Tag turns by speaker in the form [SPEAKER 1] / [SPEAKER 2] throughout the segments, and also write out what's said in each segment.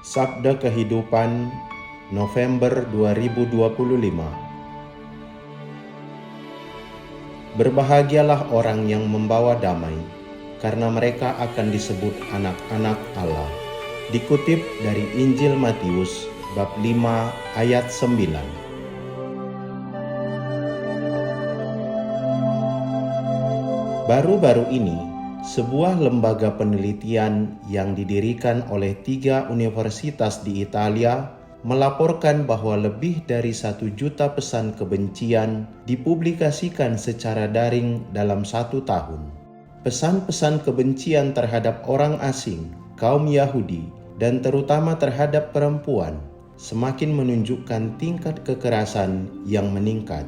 [SPEAKER 1] Sabda Kehidupan November 2025. Berbahagialah orang yang membawa damai, karena mereka akan disebut anak-anak Allah. Dikutip dari Injil Matius bab 5 ayat 9. Baru-baru ini, sebuah lembaga penelitian yang didirikan oleh 3 universitas di Italia melaporkan bahwa lebih dari 1 juta pesan kebencian dipublikasikan secara daring dalam 1 tahun. Pesan-pesan kebencian terhadap orang asing, kaum Yahudi, dan terutama terhadap perempuan semakin menunjukkan tingkat kekerasan yang meningkat.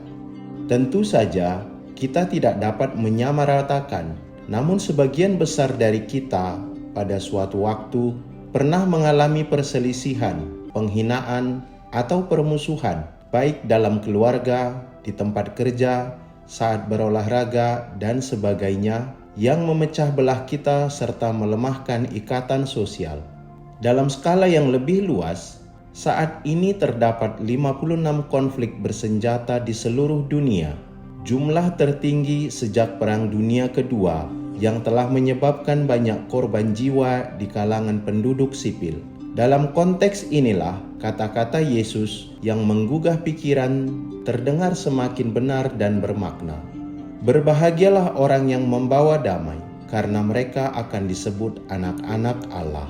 [SPEAKER 1] Tentu saja, kita tidak dapat menyamaratakan, namun sebagian besar dari kita pada suatu waktu pernah mengalami perselisihan, penghinaan, atau permusuhan, baik dalam keluarga, di tempat kerja, saat berolahraga, dan sebagainya, yang memecah belah kita serta melemahkan ikatan sosial. Dalam skala yang lebih luas, saat ini terdapat 56 konflik bersenjata di seluruh dunia, jumlah tertinggi sejak Perang Dunia Kedua yang telah menyebabkan banyak korban jiwa di kalangan penduduk sipil. Dalam konteks inilah, kata-kata Yesus yang menggugah pikiran terdengar semakin benar dan bermakna. Berbahagialah orang yang membawa damai, karena mereka akan disebut anak-anak Allah.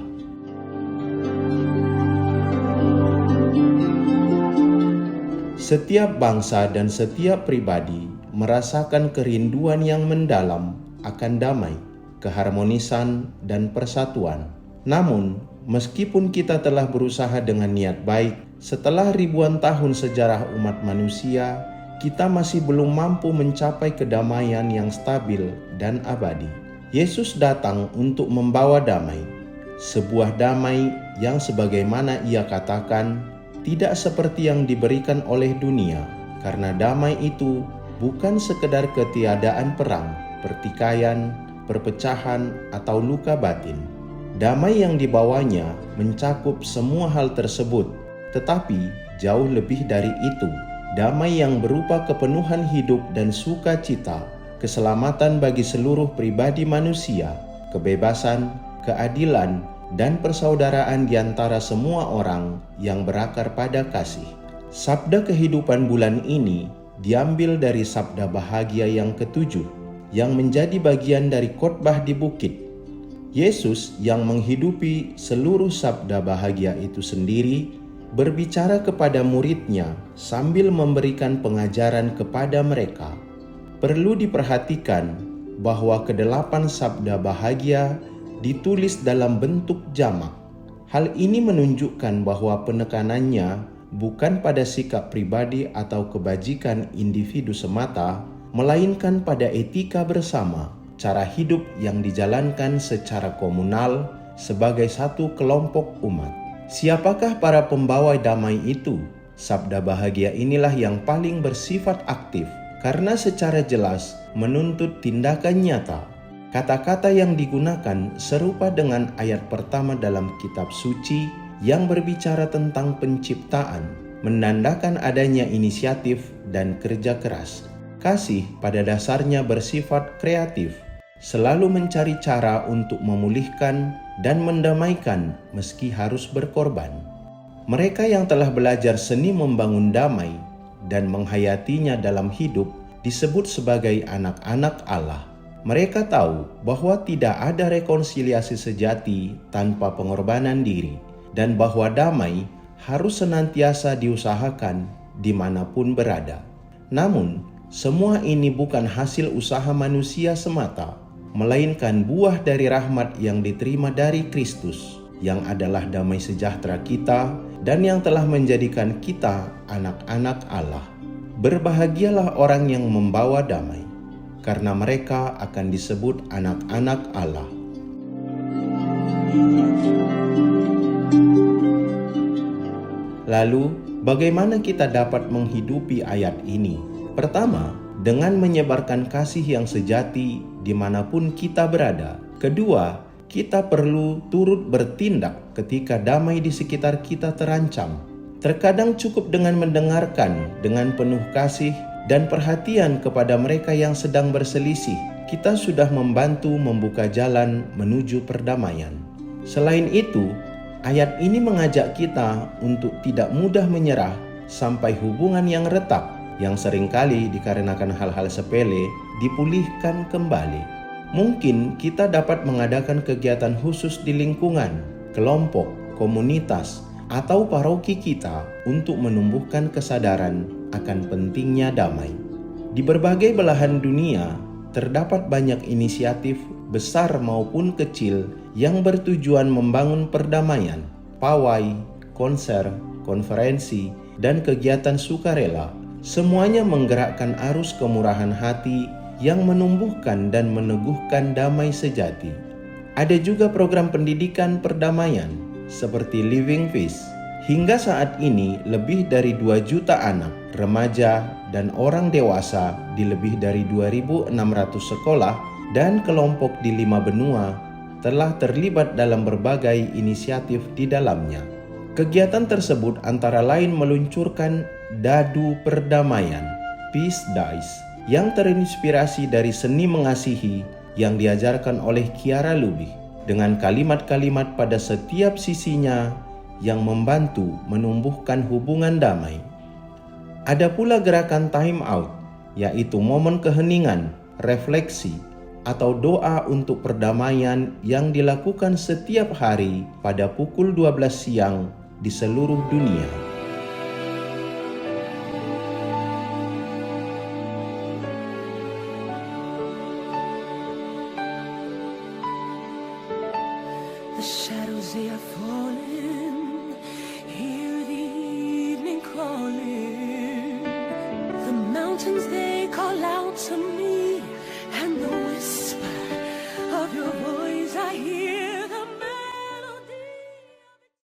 [SPEAKER 1] Setiap bangsa dan setiap pribadi merasakan kerinduan yang mendalam akan damai, keharmonisan, dan persatuan. Namun, meskipun kita telah berusaha dengan niat baik, setelah ribuan tahun sejarah umat manusia, kita masih belum mampu mencapai kedamaian yang stabil dan abadi. Yesus datang untuk membawa damai, sebuah damai yang sebagaimana Ia katakan, tidak seperti yang diberikan oleh dunia, karena damai itu bukan sekedar ketiadaan perang, pertikaian, perpecahan, atau luka batin. Damai yang dibawanya mencakup semua hal tersebut, tetapi jauh lebih dari itu. Damai yang berupa kepenuhan hidup dan sukacita, keselamatan bagi seluruh pribadi manusia, kebebasan, keadilan, dan persaudaraan di antara semua orang yang berakar pada kasih. Sabda kehidupan bulan ini diambil dari sabda bahagia yang ke-7 yang menjadi bagian dari khotbah di bukit. Yesus yang menghidupi seluruh sabda bahagia itu sendiri berbicara kepada muridnya sambil memberikan pengajaran kepada mereka. Perlu diperhatikan bahwa ke-8 sabda bahagia ditulis dalam bentuk jamak. Hal ini menunjukkan bahwa penekanannya bukan pada sikap pribadi atau kebajikan individu semata, melainkan pada etika bersama, cara hidup yang dijalankan secara komunal sebagai satu kelompok umat. Siapakah para pembawa damai itu? Sabda bahagia inilah yang paling bersifat aktif, karena secara jelas menuntut tindakan nyata. Kata-kata yang digunakan serupa dengan ayat pertama dalam kitab suci yang berbicara tentang penciptaan, menandakan adanya inisiatif dan kerja keras. Kasih pada dasarnya bersifat kreatif, selalu mencari cara untuk memulihkan dan mendamaikan meski harus berkorban. Mereka yang telah belajar seni membangun damai dan menghayatinya dalam hidup disebut sebagai anak-anak Allah. Mereka tahu bahwa tidak ada rekonsiliasi sejati tanpa pengorbanan diri, dan bahwa damai harus senantiasa diusahakan dimanapun berada. Namun, semua ini bukan hasil usaha manusia semata, melainkan buah dari rahmat yang diterima dari Kristus, yang adalah damai sejahtera kita dan yang telah menjadikan kita anak-anak Allah. Berbahagialah orang yang membawa damai, karena mereka akan disebut anak-anak Allah. Lalu, bagaimana kita dapat menghidupi ayat ini? Pertama, dengan menyebarkan kasih yang sejati dimanapun kita berada. Kedua, kita perlu turut bertindak ketika damai di sekitar kita terancam. Terkadang cukup dengan mendengarkan dengan penuh kasih dan perhatian kepada mereka yang sedang berselisih, kita sudah membantu membuka jalan menuju perdamaian. Selain itu, ayat ini mengajak kita untuk tidak mudah menyerah sampai hubungan yang retak, yang seringkali dikarenakan hal-hal sepele, dipulihkan kembali. Mungkin kita dapat mengadakan kegiatan khusus di lingkungan, kelompok, komunitas, atau paroki kita untuk menumbuhkan kesadaran akan pentingnya damai. Di berbagai belahan dunia, terdapat banyak inisiatif besar maupun kecil yang bertujuan membangun perdamaian. Pawai, konser, konferensi, dan kegiatan sukarela, semuanya menggerakkan arus kemurahan hati yang menumbuhkan dan meneguhkan damai sejati. Ada juga program pendidikan perdamaian seperti Living Peace. Hingga saat ini lebih dari 2 juta anak, remaja, dan orang dewasa di lebih dari 2.600 sekolah dan kelompok di 5 benua telah terlibat dalam berbagai inisiatif di dalamnya. Kegiatan tersebut antara lain meluncurkan Dadu Perdamaian, Peace Dice, yang terinspirasi dari seni mengasihi yang diajarkan oleh Kiara Lubih, dengan kalimat-kalimat pada setiap sisinya yang membantu menumbuhkan hubungan damai. Ada pula gerakan Time Out, yaitu momen keheningan, refleksi, atau doa untuk perdamaian yang dilakukan setiap hari pada pukul 12 siang di seluruh dunia.
[SPEAKER 2] The shadows they are falling, hear the evening calling. The mountains they call out to me, and the whisper of your voice I hear.